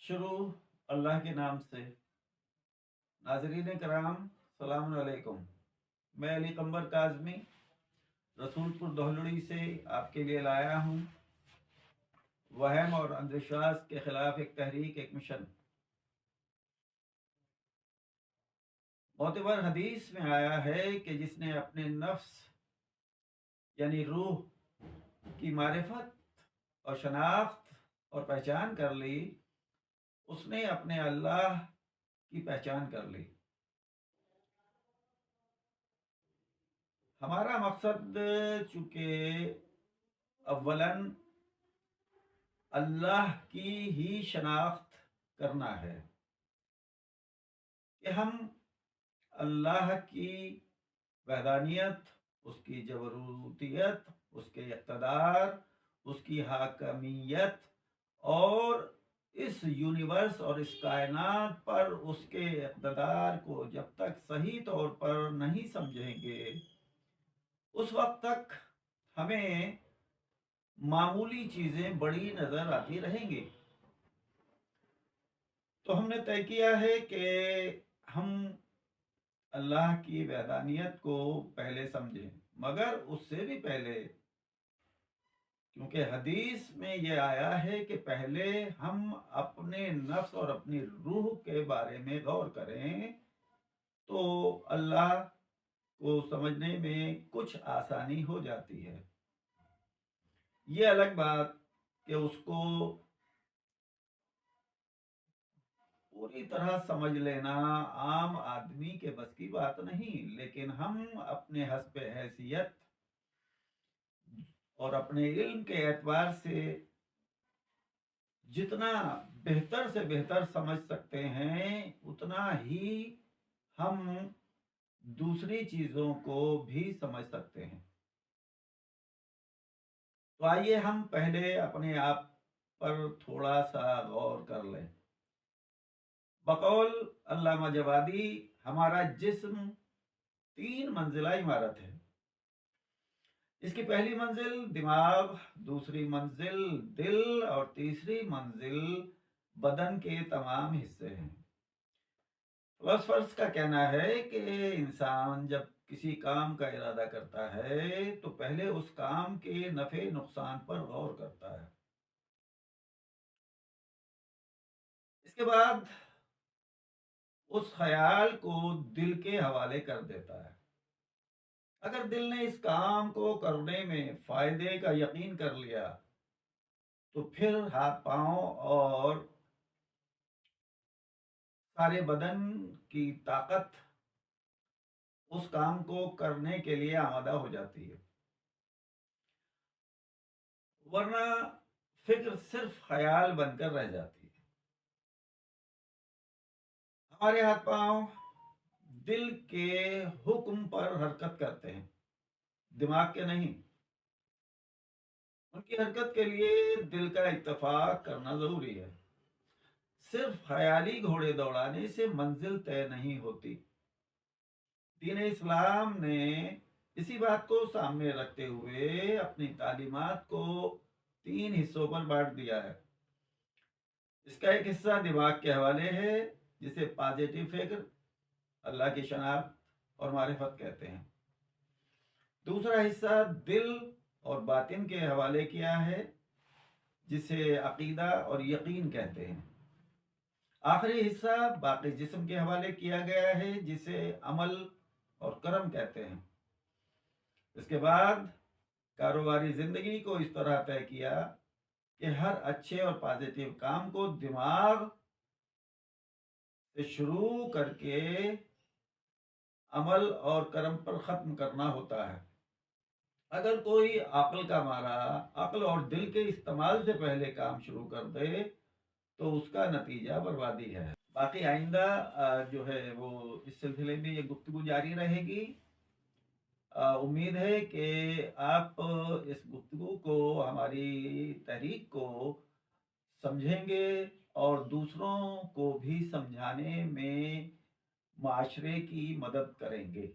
शुरू अल्लाह के नाम से। नाज़रीन कराम, सलाम अलैकुम। मैं अली कंबर काज़मी रसूलपुर दोहलड़ी से आपके लिए लाया हूँ वहम और अंधविश्वास के खिलाफ एक तहरीक, एक मिशन। मोतबर हदीस में आया है कि जिसने अपने नफ्स यानी रूह की मारिफत और शनाख्त और पहचान कर ली, उसने अपने अल्लाह की पहचान कर ली। हमारा मकसद चूँकि अव्वलन अल्लाह की ही शनाख्त करना है कि हम अल्लाह की वहदानियत, उसकी जबरूतियत, उसके इक़्तिदार, उसकी हाकमियत और इस यूनिवर्स और इस कायनात पर उसके इक़्तिदार को जब तक सही तौर पर नहीं समझेंगे उस वक्त तक हमें मामूली चीज़ें बड़ी नज़र आती रहेंगी। तो हमने तय किया है कि हम अल्लाह की वहदानियत को पहले समझें, मगर उससे भी पहले क्योंकि हदीस में ये आया है कि पहले हम अपने नफ्स और अपनी रूह के बारे में गौर करें तो अल्लाह को समझने में कुछ आसानी हो जाती है। ये अलग बात कि उसको पूरी तरह समझ लेना आम आदमी के बस की बात नहीं, लेकिन हम अपने हस्ब हैसियत और अपने इल्म के एतबार से जितना बेहतर से बेहतर समझ सकते हैं उतना ही हम दूसरी चीजों को भी समझ सकते हैं। तो आइए हम पहले अपने आप पर थोड़ा सा गौर कर लें। बकौल अल्लामा जवादी, हमारा जिस्म 3 मंजिला इमारत है। इसकी पहली मंजिल दिमाग, दूसरी मंजिल दिल और तीसरी मंजिल बदन के तमाम हिस्से हैं। फिलोसफर्स का कहना है कि इंसान जब किसी काम का इरादा करता है तो पहले उस काम के नफे नुकसान पर गौर करता है, इसके बाद उस ख्याल को दिल के हवाले कर देता है। अगर दिल ने इस काम को करने में फायदे का यकीन कर लिया तो फिर हाथ पांव और सारे बदन की ताकत उस काम को करने के लिए आमादा हो जाती है, वरना फिक्र सिर्फ ख्याल बनकर रह जाती है। हमारे हाथ पांव दिल के हुक्म पर हरकत करते हैं, दिमाग के नहीं। उनकी हरकत के लिए दिल का इत्तेफाक करना जरूरी है। सिर्फ ख्याली घोड़े दौड़ाने से मंजिल तय नहीं होती। दीन इस्लाम ने इसी बात को सामने रखते हुए अपनी तालीमात को 3 हिस्सों पर बांट दिया है। इसका एक हिस्सा दिमाग के हवाले है, जिसे पॉजिटिव फिक्र, अल्लाह की शनाख्त और मारिफत कहते हैं। दूसरा हिस्सा दिल और बातिन के हवाले किया है, जिसे अकीदा और यकीन कहते हैं। आखिरी हिस्सा बाकी जिस्म के हवाले किया गया है, जिसे अमल और कर्म कहते हैं। इसके बाद कारोबारी जिंदगी को इस तरह तय किया कि हर अच्छे और पॉजिटिव काम को दिमाग से शुरू करके अमल और कर्म पर खत्म करना होता है। अगर कोई अक्ल का मारा अक्ल और दिल के इस्तेमाल से पहले काम शुरू कर दे तो उसका नतीजा बर्बादी है। बाकी आइंदा जो है वो इस सिलसिले में ये गुफ्तगू जारी रहेगी। उम्मीद है कि आप इस गुफ्तगू को, हमारी तहरीक को समझेंगे और दूसरों को भी समझाने में माशरे की मदद करेंगे।